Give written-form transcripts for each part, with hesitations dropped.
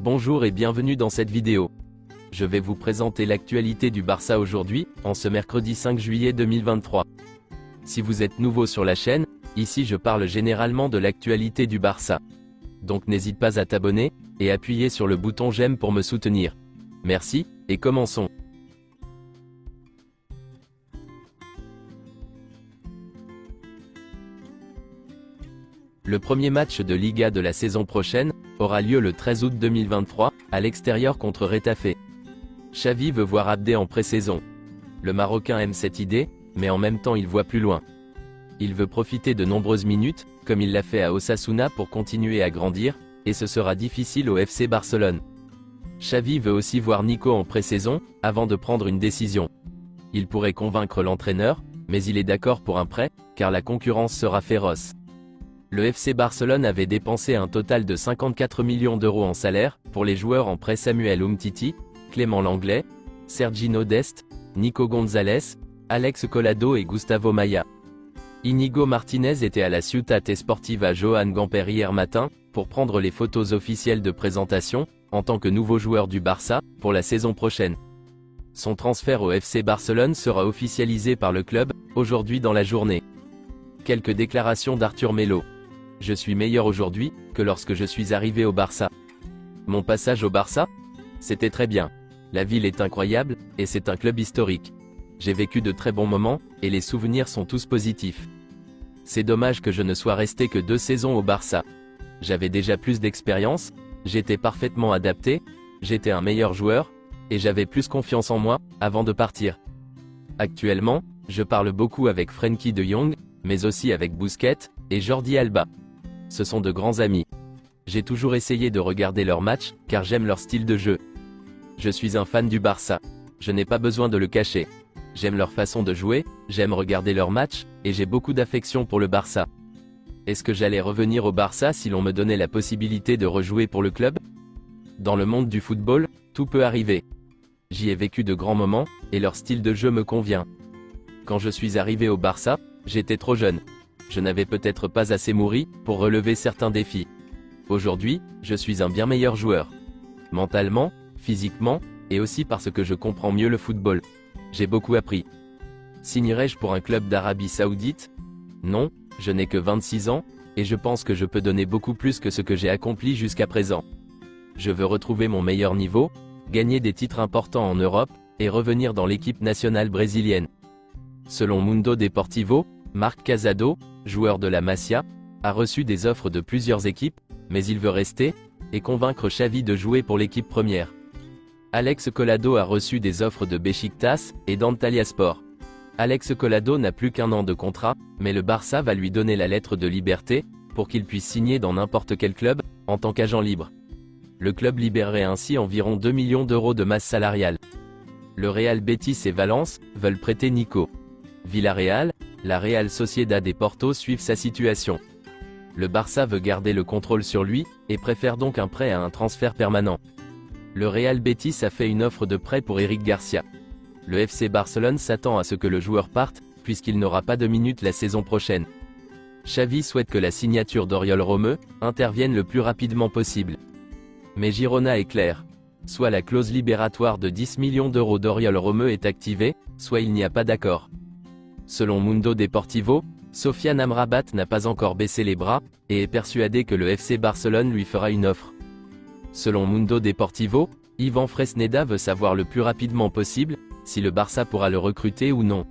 Bonjour et bienvenue dans cette vidéo. Je vais vous présenter l'actualité du Barça aujourd'hui, en ce mercredi 5 juillet 2023. Si vous êtes nouveau sur la chaîne, ici je parle généralement de l'actualité du Barça. Donc n'hésite pas à t'abonner, et appuyer sur le bouton j'aime pour me soutenir. Merci, et commençons. Le premier match de Liga de la saison prochaine aura lieu le 13 août 2023, à l'extérieur contre Retafe. Xavi veut voir Abdé en pré-saison. Le Marocain aime cette idée, mais en même temps il voit plus loin. Il veut profiter de nombreuses minutes, comme il l'a fait à Osasuna pour continuer à grandir, et ce sera difficile au FC Barcelone. Xavi veut aussi voir Nico en pré-saison, avant de prendre une décision. Il pourrait convaincre l'entraîneur, mais il est d'accord pour un prêt, car la concurrence sera féroce. Le FC Barcelone avait dépensé un total de 54 millions d'euros en salaire, pour les joueurs en prêt Samuel Umtiti, Clément Lenglet, Sergino Dest, Nico González, Alex Collado et Gustavo Maia. Íñigo Martínez était à la Ciutat Esportiva Joan Gamper hier matin, pour prendre les photos officielles de présentation, en tant que nouveau joueur du Barça, pour la saison prochaine. Son transfert au FC Barcelone sera officialisé par le club, aujourd'hui dans la journée. Quelques déclarations d'Arthur Melo. Je suis meilleur aujourd'hui, que lorsque je suis arrivé au Barça. Mon passage au Barça? C'était très bien. La ville est incroyable, et c'est un club historique. J'ai vécu de très bons moments, et les souvenirs sont tous positifs. C'est dommage que je ne sois resté que 2 saisons au Barça. J'avais déjà plus d'expérience, j'étais parfaitement adapté, j'étais un meilleur joueur, et j'avais plus confiance en moi, avant de partir. Actuellement, je parle beaucoup avec Frenkie de Jong, mais aussi avec Busquets, et Jordi Alba. Ce sont de grands amis. J'ai toujours essayé de regarder leurs matchs, car j'aime leur style de jeu. Je suis un fan du Barça. Je n'ai pas besoin de le cacher. J'aime leur façon de jouer, j'aime regarder leurs matchs, et j'ai beaucoup d'affection pour le Barça. Est-ce que j'allais revenir au Barça si l'on me donnait la possibilité de rejouer pour le club? Dans le monde du football, tout peut arriver. J'y ai vécu de grands moments, et leur style de jeu me convient. Quand je suis arrivé au Barça, j'étais trop jeune. Je n'avais peut-être pas assez mûri pour relever certains défis. Aujourd'hui, je suis un bien meilleur joueur. Mentalement, physiquement, et aussi parce que je comprends mieux le football. J'ai beaucoup appris. Signerai-je pour un club d'Arabie Saoudite? Non, je n'ai que 26 ans, et je pense que je peux donner beaucoup plus que ce que j'ai accompli jusqu'à présent. Je veux retrouver mon meilleur niveau, gagner des titres importants en Europe, et revenir dans l'équipe nationale brésilienne. Selon Mundo Deportivo, Marc Casado, joueur de la Masia, a reçu des offres de plusieurs équipes, mais il veut rester, et convaincre Xavi de jouer pour l'équipe première. Alex Collado a reçu des offres de Beşiktaş et d'Antalyaspor. Alex Collado n'a plus qu'1 an de contrat, mais le Barça va lui donner la lettre de liberté, pour qu'il puisse signer dans n'importe quel club, en tant qu'agent libre. Le club libérerait ainsi environ 2 millions d'euros de masse salariale. Le Real Betis et Valence veulent prêter Nico. Villarreal, la Real Sociedad et Porto suivent sa situation. Le Barça veut garder le contrôle sur lui, et préfère donc un prêt à un transfert permanent. Le Real Betis a fait une offre de prêt pour Eric Garcia. Le FC Barcelone s'attend à ce que le joueur parte, puisqu'il n'aura pas de minutes la saison prochaine. Xavi souhaite que la signature d'Oriol Romeu intervienne le plus rapidement possible. Mais Girona est clair. Soit la clause libératoire de 10 millions d'euros d'Oriol Romeu est activée, soit il n'y a pas d'accord. Selon Mundo Deportivo, Sofiane Amrabat n'a pas encore baissé les bras, et est persuadé que le FC Barcelone lui fera une offre. Selon Mundo Deportivo, Ivan Fresneda veut savoir le plus rapidement possible, si le Barça pourra le recruter ou non.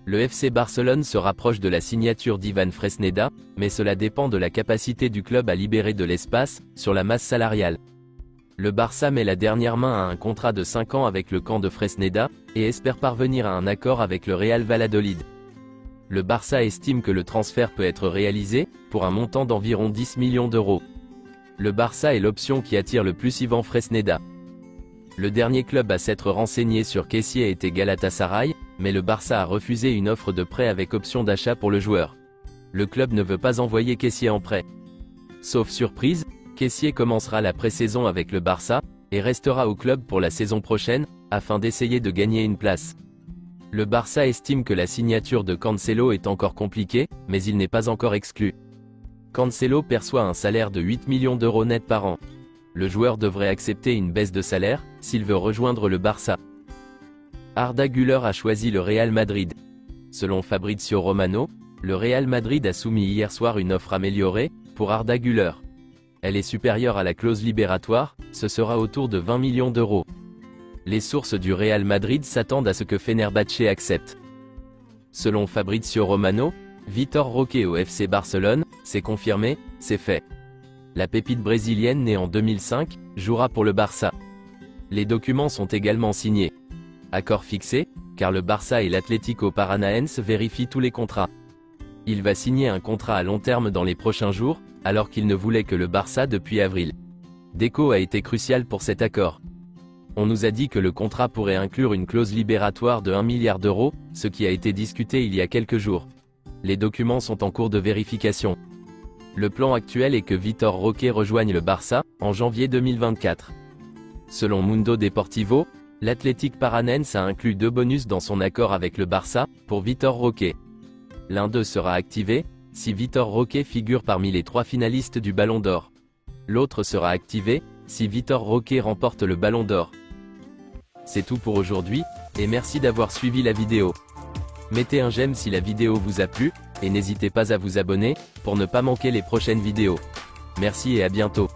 Le FC Barcelone se rapproche de la signature d'Ivan Fresneda, mais cela dépend de la capacité du club à libérer de l'espace, sur la masse salariale. Le Barça met la dernière main à un contrat de 5 ans avec le camp de Fresneda, et espère parvenir à un accord avec le Real Valladolid. Le Barça estime que le transfert peut être réalisé, pour un montant d'environ 10 millions d'euros. Le Barça est l'option qui attire le plus Ivan Fresneda. Le dernier club à s'être renseigné sur Kessié était Galatasaray, mais le Barça a refusé une offre de prêt avec option d'achat pour le joueur. Le club ne veut pas envoyer Kessié en prêt. Sauf surprise, Kessié commencera la pré-saison avec le Barça, et restera au club pour la saison prochaine, afin d'essayer de gagner une place. Le Barça estime que la signature de Cancelo est encore compliquée, mais il n'est pas encore exclu. Cancelo perçoit un salaire de 8 millions d'euros net par an. Le joueur devrait accepter une baisse de salaire, s'il veut rejoindre le Barça. Arda Güler a choisi le Real Madrid. Selon Fabrizio Romano, le Real Madrid a soumis hier soir une offre améliorée, pour Arda Güler. Elle est supérieure à la clause libératoire, ce sera autour de 20 millions d'euros. Les sources du Real Madrid s'attendent à ce que Fenerbahçe accepte. Selon Fabrizio Romano, Vitor Roque au FC Barcelone, c'est confirmé, c'est fait. La pépite brésilienne née en 2005, jouera pour le Barça. Les documents sont également signés. Accord fixé, car le Barça et l'Atlético Paranaense vérifient tous les contrats. Il va signer un contrat à long terme dans les prochains jours, alors qu'il ne voulait que le Barça depuis avril. Deco a été crucial pour cet accord. On nous a dit que le contrat pourrait inclure une clause libératoire de 1 milliard d'euros, ce qui a été discuté il y a quelques jours. Les documents sont en cours de vérification. Le plan actuel est que Vitor Roque rejoigne le Barça, en janvier 2024. Selon Mundo Deportivo, l'Athletic Paranaense a inclus 2 bonus dans son accord avec le Barça, pour Vitor Roque. L'un d'eux sera activé, si Vitor Roque figure parmi les 3 finalistes du Ballon d'Or. L'autre sera activé, si Vitor Roque remporte le Ballon d'Or. C'est tout pour aujourd'hui, et merci d'avoir suivi la vidéo. Mettez un j'aime si la vidéo vous a plu, et n'hésitez pas à vous abonner, pour ne pas manquer les prochaines vidéos. Merci et à bientôt.